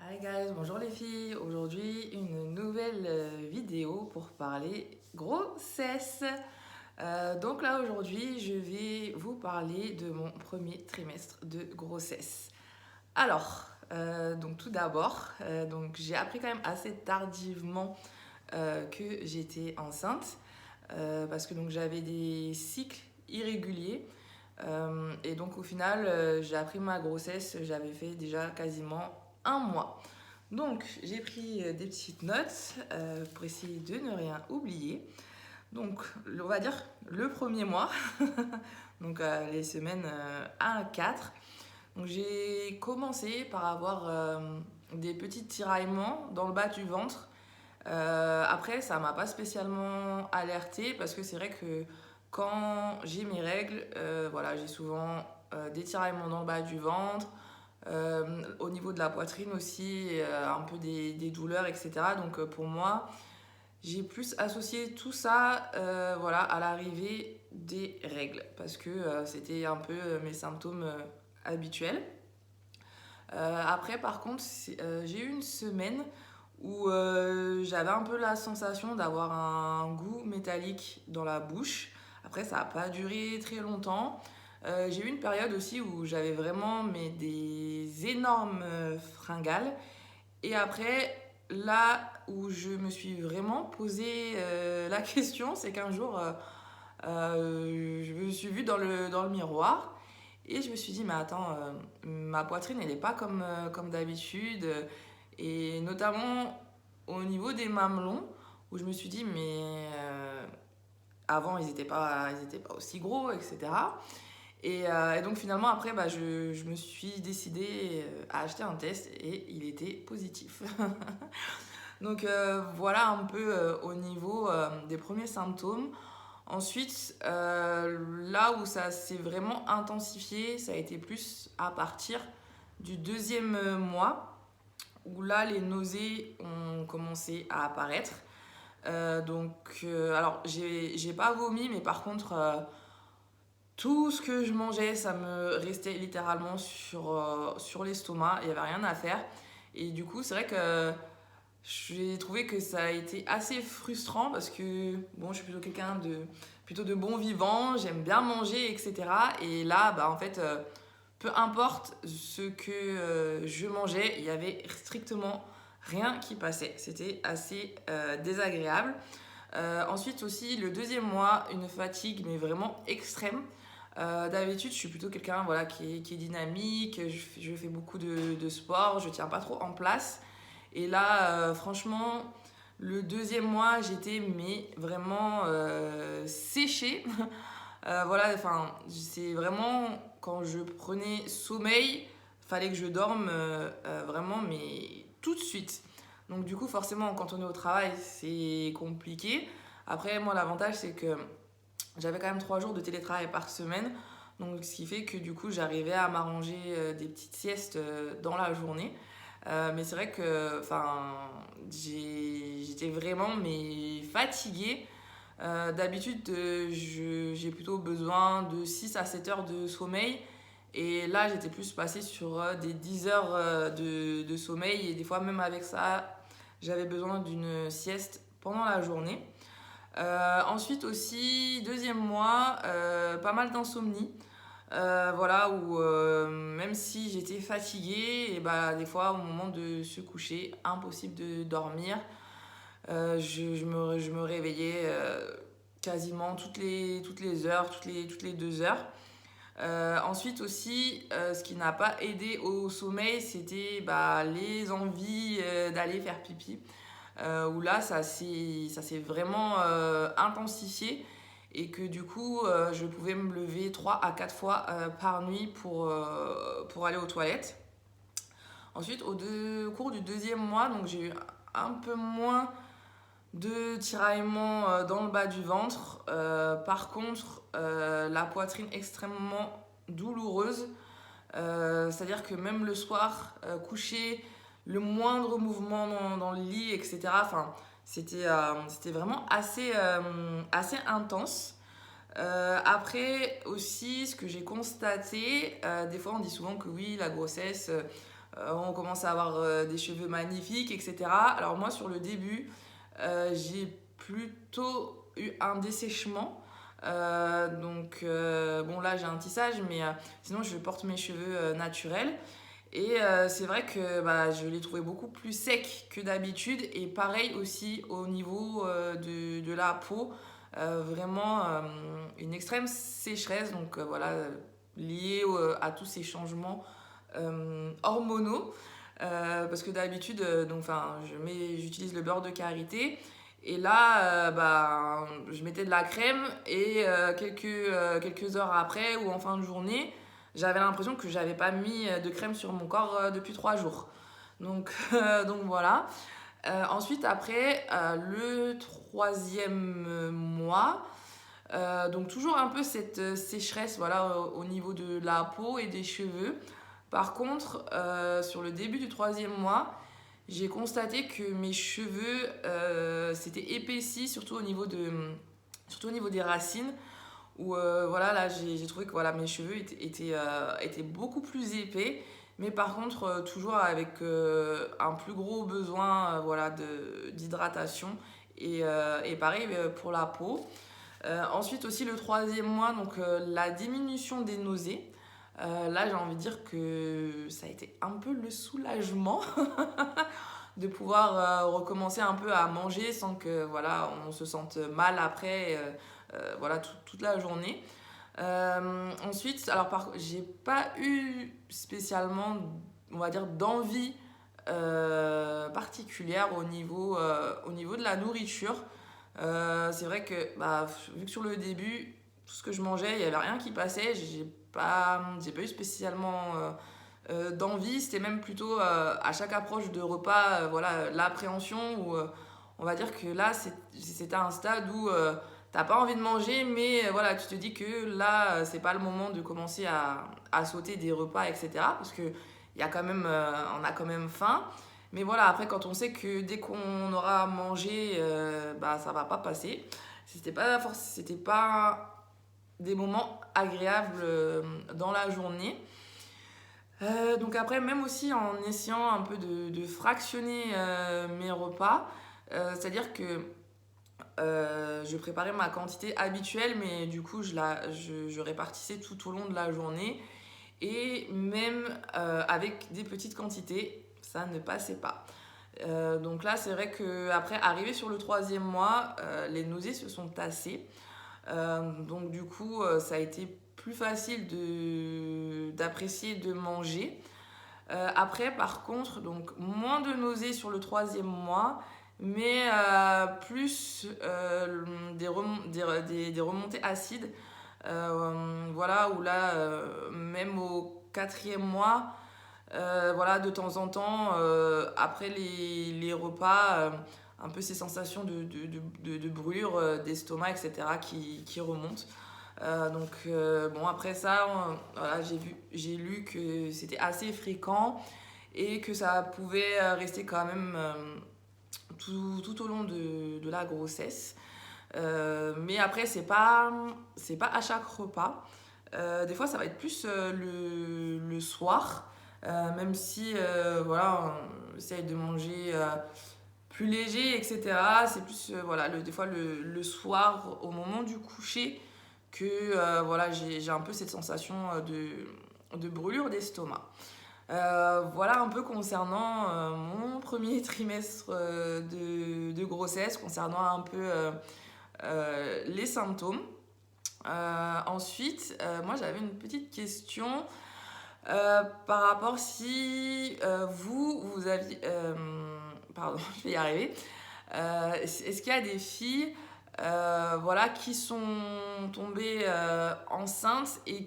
Hi guys, bonjour les filles. Aujourd'hui, une nouvelle vidéo pour parler grossesse. Donc là, aujourd'hui, je vais vous parler de mon premier trimestre de grossesse. Alors, donc tout d'abord, donc j'ai appris quand même assez tardivement que j'étais enceinte parce que donc j'avais des cycles irréguliers. Et donc au final, j'ai appris ma grossesse, j'avais fait déjà quasiment un mois. Donc j'ai pris des petites notes pour essayer de ne rien oublier. Donc on va dire le premier mois, donc les semaines 1 à 4. Donc j'ai commencé par avoir des petits tiraillements dans le bas du ventre. Après, ça m'a pas spécialement alertée parce que c'est vrai que quand j'ai mes règles, voilà, j'ai souvent des tiraillements dans le bas du ventre, au niveau de la poitrine aussi, un peu des douleurs, etc. Donc pour moi, j'ai plus associé tout ça voilà, à l'arrivée des règles parce que c'était un peu mes symptômes habituels. Après, par contre, j'ai eu une semaine où j'avais un peu la sensation d'avoir un goût métallique dans la bouche. Après, ça n'a pas duré très longtemps. J'ai eu une période aussi où j'avais vraiment des énormes fringales. Et après, là où je me suis vraiment posé la question, c'est qu'un jour, je me suis vue dans le miroir et je me suis dit, mais attends, ma poitrine, elle n'est pas comme d'habitude. Et notamment au niveau des mamelons, où je me suis dit, mais avant, ils étaient pas aussi gros, etc. Et donc finalement, après, bah, je me suis décidée à acheter un test et il était positif. Donc voilà un peu au niveau des premiers symptômes. Ensuite, là où ça s'est vraiment intensifié, ça a été plus à partir du deuxième mois, où là, les nausées ont commencé à apparaître. Alors, j'ai pas vomi, mais par contre, tout ce que je mangeais, ça me restait littéralement sur l'estomac. Il n'y avait rien à faire. Et du coup, c'est vrai que j'ai trouvé que ça a été assez frustrant parce que bon, je suis plutôt quelqu'un de plutôt de bon vivant, j'aime bien manger, etc. Et là, bah, en fait, peu importe ce que je mangeais, il y avait strictement rien qui passait. C'était assez désagréable. Ensuite aussi, le deuxième mois, une fatigue, mais vraiment extrême. D'habitude, je suis plutôt quelqu'un voilà, qui est dynamique, je fais beaucoup de sport, je tiens pas trop en place. Et là, franchement, le deuxième mois, j'étais mais vraiment séchée. Voilà, enfin, c'est vraiment quand je prenais sommeil, fallait que je dorme vraiment, mais tout de suite. Donc du coup, forcément, quand on est au travail, c'est compliqué. Après, moi, l'avantage, c'est que j'avais quand même 3 jours de télétravail par semaine. Donc, ce qui fait que du coup, j'arrivais à m'arranger des petites siestes dans la journée. Mais c'est vrai que j'étais vraiment mais, fatiguée. D'habitude, j'ai plutôt besoin de 6 à 7 heures de sommeil. Et là, j'étais plus passée sur des 10 heures de sommeil. Et des fois, même avec ça, j'avais besoin d'une sieste pendant la journée. Ensuite aussi, deuxième mois, pas mal d'insomnie. Voilà, où même si j'étais fatiguée, et bah, des fois au moment de se coucher, impossible de dormir. Je me réveillais quasiment toutes les heures, toutes les 2 heures. Ensuite aussi, ce qui n'a pas aidé au sommeil, c'était bah, les envies d'aller faire pipi. Où là, ça s'est vraiment intensifié et que du coup, je pouvais me lever 3 à 4 fois par nuit pour aller aux toilettes. Ensuite, au cours du deuxième mois, donc j'ai eu un peu moins de tiraillements dans le bas du ventre. Par contre, la poitrine extrêmement douloureuse. C'est-à-dire que même le soir, couché, le moindre mouvement dans le lit, etc. Enfin, c'était vraiment assez intense. Après aussi, ce que j'ai constaté, des fois on dit souvent que oui, la grossesse, on commence à avoir des cheveux magnifiques, etc. Alors moi, sur le début, j'ai plutôt eu un dessèchement. Bon, là, j'ai un tissage, mais sinon, je porte mes cheveux naturels. Et c'est vrai que bah, je les trouvais beaucoup plus secs que d'habitude. Et pareil aussi au niveau de la peau. Vraiment une extrême sécheresse. Donc voilà, liée à tous ces changements hormonaux. Parce que d'habitude, j'utilise le beurre de karité. Et là, je mettais de la crème et quelques heures après ou en fin de journée, j'avais l'impression que j'avais pas mis de crème sur mon corps depuis 3 jours. Donc voilà. Ensuite, après, le troisième mois, donc toujours un peu cette sécheresse voilà, au niveau de la peau et des cheveux. Par contre, sur le début du troisième mois, j'ai constaté que mes cheveux s'étaient épaissis, surtout au niveau des racines. Où voilà, là, j'ai trouvé que voilà, mes cheveux étaient beaucoup plus épais. Mais par contre, toujours avec un plus gros besoin voilà, d'hydratation. Et pareil pour la peau. Ensuite aussi le troisième mois, donc la diminution des nausées. Là, j'ai envie de dire que ça a été un peu le soulagement de pouvoir recommencer un peu à manger sans que voilà, on se sente mal après voilà, toute la journée. Ensuite, alors j'ai pas eu spécialement, on va dire, d'envie particulière au niveau de la nourriture. C'est vrai que bah, vu que sur le début, tout ce que je mangeais, il n'y avait rien qui passait, j'ai pas eu spécialement d'envie. C'était même plutôt à chaque approche de repas, voilà, l'appréhension. Où on va dire que là, c'était un stade où t'as pas envie de manger, mais voilà, tu te dis que là, c'est pas le moment de commencer à sauter des repas, etc. Parce que on a quand même faim. Mais voilà, après, quand on sait que dès qu'on aura mangé, bah, ça va pas passer. C'était pas des moments agréables dans la journée. Donc après, même aussi en essayant un peu de fractionner mes repas, c'est-à-dire que je préparais ma quantité habituelle, mais du coup, je répartissais tout au long de la journée. Et même avec des petites quantités, ça ne passait pas. Donc là, c'est vrai qu'après, arrivé sur le troisième mois, les nausées se sont tassées. Donc du coup, ça a été plus facile d'apprécier de manger. Après, par contre, donc moins de nausées sur le troisième mois, mais plus des remontées acides. Voilà, où là, même au quatrième mois, voilà, de temps en temps, après les repas, un peu ces sensations de brûlure d'estomac, etc., qui remontent. Bon, après ça, voilà, j'ai lu que c'était assez fréquent et que ça pouvait rester quand même tout au long de la grossesse. Mais après, c'est pas à chaque repas. Des fois, ça va être plus le soir, même si voilà, on essaye de manger plus léger, etc. C'est plus voilà, des fois le soir, au moment du coucher, que voilà, j'ai un peu cette sensation de brûlure d'estomac. Voilà un peu concernant mon premier trimestre de grossesse, concernant un peu les symptômes. Ensuite, moi j'avais une petite question par rapport si vous aviez... pardon, je vais y arriver. Est-ce qu'il y a des filles voilà, qui sont tombées enceintes et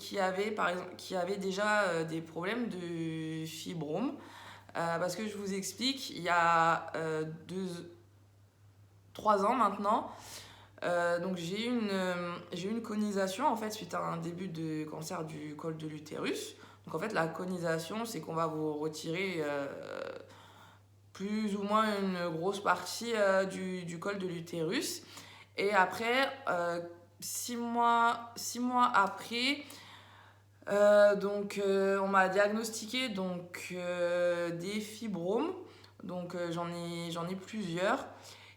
par exemple, qui avaient déjà des problèmes de fibrome? Parce que je vous explique, il y a 3 ans maintenant, donc j'ai eu une conisation en fait suite à un début de cancer du col de l'utérus. Donc en fait la conisation, c'est qu'on va vous retirer plus ou moins une grosse partie du col de l'utérus. Et après, 6 mois après, On m'a diagnostiqué des fibromes. J'en ai plusieurs.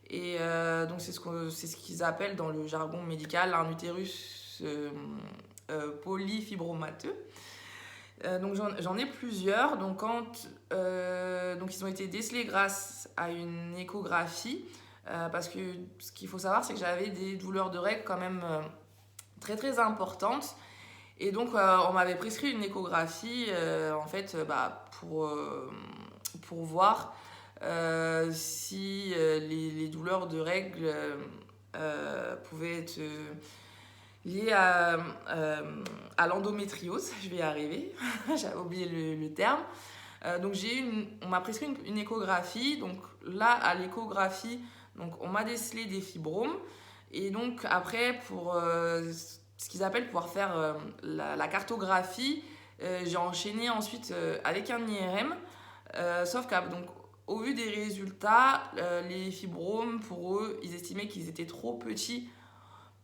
C'est ce qu'ils appellent dans le jargon médical un utérus polyfibromateux. J'en ai plusieurs. Ils ont été décelés grâce à une échographie. Parce que ce qu'il faut savoir, c'est que j'avais des douleurs de règles quand même très très importantes. Et donc, on m'avait prescrit une échographie pour voir si les douleurs de règles pouvaient être liées à l'endométriose. Je vais y arriver, j'avais oublié le terme. On m'a prescrit une échographie. Donc là, à l'échographie, on m'a décelé des fibromes. Et donc après, pour ce qu'ils appellent pouvoir faire la cartographie, j'ai enchaîné ensuite avec un IRM. Sauf qu'au vu des résultats, les fibromes, pour eux, ils estimaient qu'ils étaient trop petits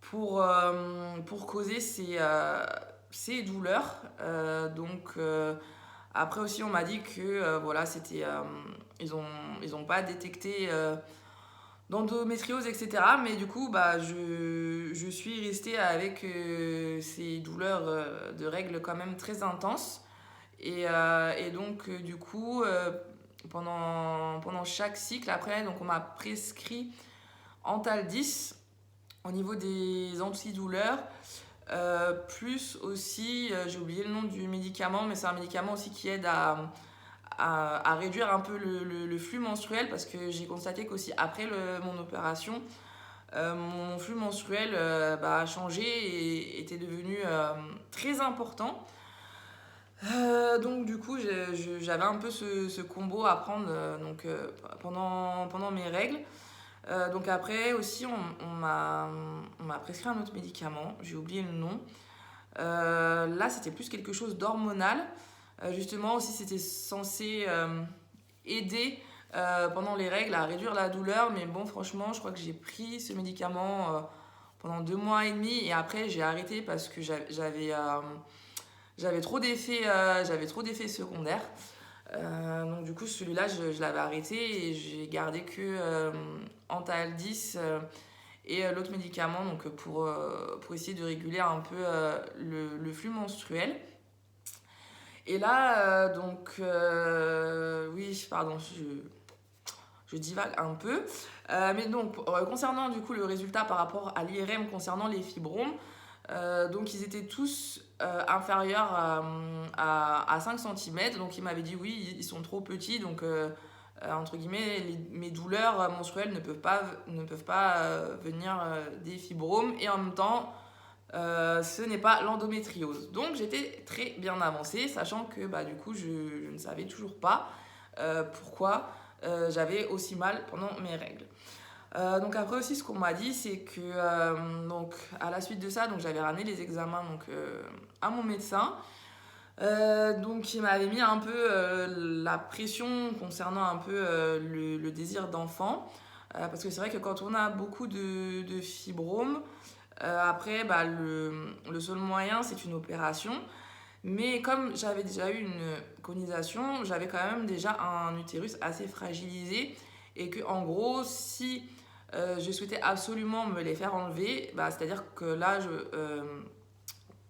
pour causer ces douleurs. Après aussi, on m'a dit que ils ont pas détecté d'endométriose, etc. Mais du coup, je suis restée avec ces douleurs de règles quand même très intenses. Du coup, pendant chaque cycle, après, on m'a prescrit Antal 10 au niveau des antidouleurs. Plus aussi, j'ai oublié le nom du médicament, mais c'est un médicament aussi qui aide à réduire un peu le flux menstruel, parce que j'ai constaté qu'aussi après mon opération, mon flux menstruel a changé et était devenu très important. Du coup, j'avais un peu ce combo à prendre pendant mes règles. Après aussi, on m'a prescrit un autre médicament, j'ai oublié le nom. Là, c'était plus quelque chose d'hormonal. Justement, aussi, c'était censé aider pendant les règles à réduire la douleur. Mais bon, franchement, je crois que j'ai pris ce médicament pendant 2 mois et demi. Et après, j'ai arrêté parce que j'avais trop d'effets secondaires. Du coup, celui-là, je l'avais arrêté et j'ai gardé que Antal 10 et l'autre médicament pour essayer de réguler un peu le flux menstruel. Et là, oui, pardon, je divague un peu. Concernant du coup le résultat par rapport à l'IRM concernant les fibromes, ils étaient tous inférieurs à 5 cm. Donc il m'avait dit oui, ils sont trop petits. Entre guillemets, mes douleurs menstruelles ne peuvent pas venir des fibromes. Et en même temps, ce n'est pas l'endométriose. Donc j'étais très bien avancée, sachant que du coup je ne savais toujours pas pourquoi j'avais aussi mal pendant mes règles. Après aussi, ce qu'on m'a dit, c'est que à la suite de ça, j'avais ramené les examens à mon médecin. Il m'avait mis un peu la pression concernant un peu le désir d'enfant. Parce que c'est vrai que quand on a beaucoup de fibromes, après, le seul moyen, c'est une opération. Mais comme j'avais déjà eu une conisation, j'avais quand même déjà un utérus assez fragilisé. Et que, en gros, si je souhaitais absolument me les faire enlever, c'est-à-dire que là,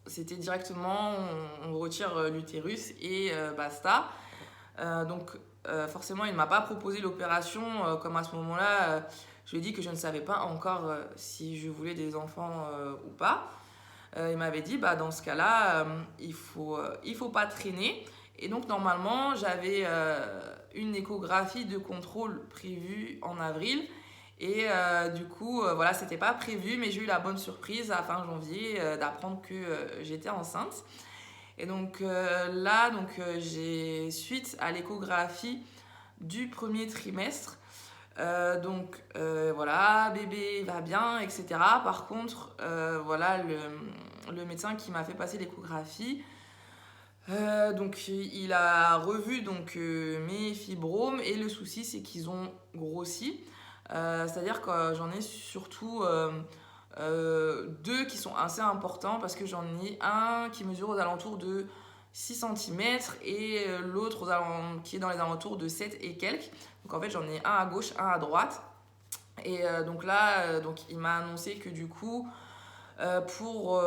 c'était directement, on retire l'utérus et basta. Forcément, il ne m'a pas proposé l'opération, comme à ce moment-là, je lui ai dit que je ne savais pas encore si je voulais des enfants ou pas. Il m'avait dit, dans ce cas-là, il faut pas traîner. Et donc, normalement, j'avais une échographie de contrôle prévue en avril. Et du coup, c'était pas prévu, mais j'ai eu la bonne surprise à fin janvier d'apprendre que j'étais enceinte. Et j'ai, suite à l'échographie du premier trimestre, bébé va bien, etc. Par contre, le médecin qui m'a fait passer l'échographie, il a revu mes fibromes et le souci, c'est qu'ils ont grossi. C'est-à-dire que j'en ai surtout deux qui sont assez importants parce que j'en ai un qui mesure aux alentours de 6 cm et l'autre qui est dans les alentours de 7 et quelques. Donc en fait j'en ai un à gauche, un à droite. Et donc là, donc, il m'a annoncé que du coup, pour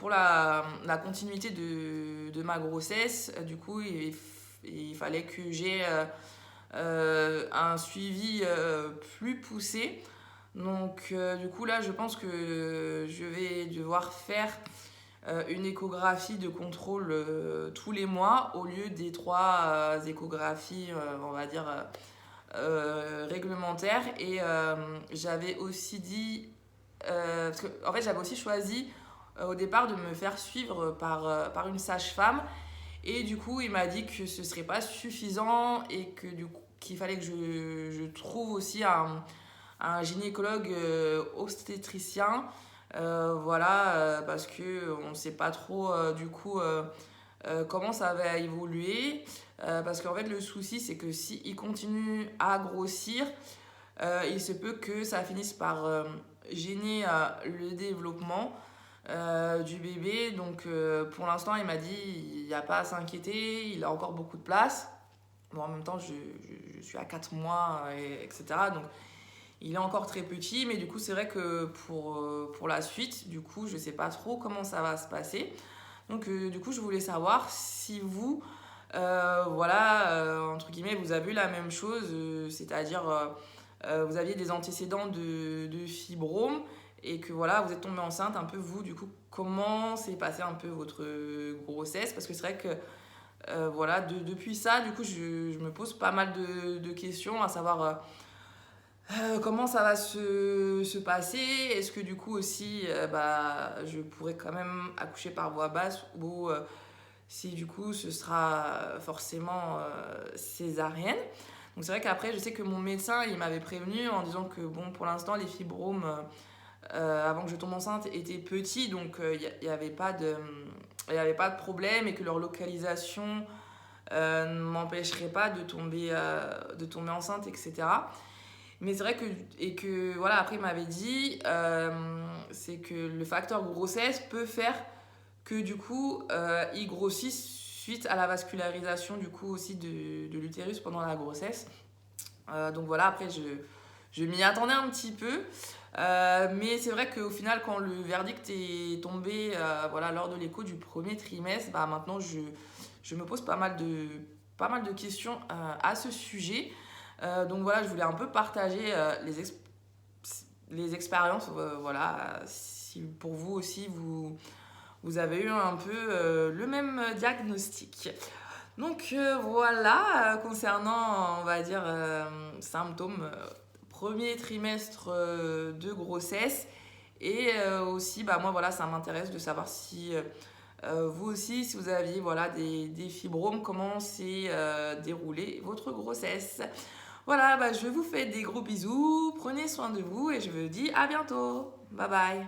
la continuité de ma grossesse, du coup, il fallait que j'ai un suivi plus poussé. Donc du coup là je pense que je vais devoir faire une échographie de contrôle tous les mois au lieu des 3 échographies on va dire réglementaires. Et j'avais aussi dit parce que en fait j'avais aussi choisi au départ de me faire suivre par une sage-femme, et du coup il m'a dit que ce serait pas suffisant et que du coup qu'il fallait que je trouve aussi un gynécologue obstétricien. Voilà, parce que on ne sait pas trop du coup comment ça va évoluer. Parce qu'en fait, le souci, c'est que s'il continue à grossir, il se peut que ça finisse par gêner le développement du bébé. Donc, pour l'instant, il m'a dit il n'y a pas à s'inquiéter, il a encore beaucoup de place. Bon, en même temps, je suis à 4 mois, etc. Donc, il est encore très petit, mais du coup, c'est vrai que pour la suite, du coup, je ne sais pas trop comment ça va se passer. Donc, du coup, je voulais savoir si vous, voilà, entre guillemets, vous avez eu la même chose, c'est-à-dire, vous aviez des antécédents de fibrome et que voilà, vous êtes tombée enceinte. Un peu vous, du coup, comment s'est passée un peu votre grossesse? Parce que c'est vrai que voilà, depuis ça, du coup, je me pose pas mal de questions, à savoir comment ça va se passer. Est-ce que du coup aussi, bah, je pourrais quand même accoucher par voie basse, ou si du coup ce sera forcément césarienne. Donc c'est vrai qu'après, je sais que mon médecin, il m'avait prévenu en disant que bon, pour l'instant, les fibromes, avant que je tombe enceinte, étaient petits, donc il n'y avait pas de problème, et que leur localisation ne m'empêcherait pas de tomber enceinte, etc. Mais c'est vrai que voilà, après il m'avait dit, c'est que le facteur grossesse peut faire que du coup, il grossit suite à la vascularisation du coup aussi de l'utérus pendant la grossesse. Donc voilà, après je m'y attendais un petit peu. Mais c'est vrai qu'au final, quand le verdict est tombé voilà, lors de l'écho du premier trimestre, bah, maintenant je me pose pas mal de questions à ce sujet. Donc voilà, je voulais un peu partager les expériences. Voilà, si pour vous aussi, vous avez eu un peu le même diagnostic. Donc voilà, concernant, on va dire, symptômes, premier trimestre de grossesse. Et aussi, bah, moi, voilà, ça m'intéresse de savoir si vous aussi, si vous aviez voilà, des fibromes, comment s'est déroulée votre grossesse. Voilà, bah, je vous fais des gros bisous, prenez soin de vous et je vous dis à bientôt. Bye bye.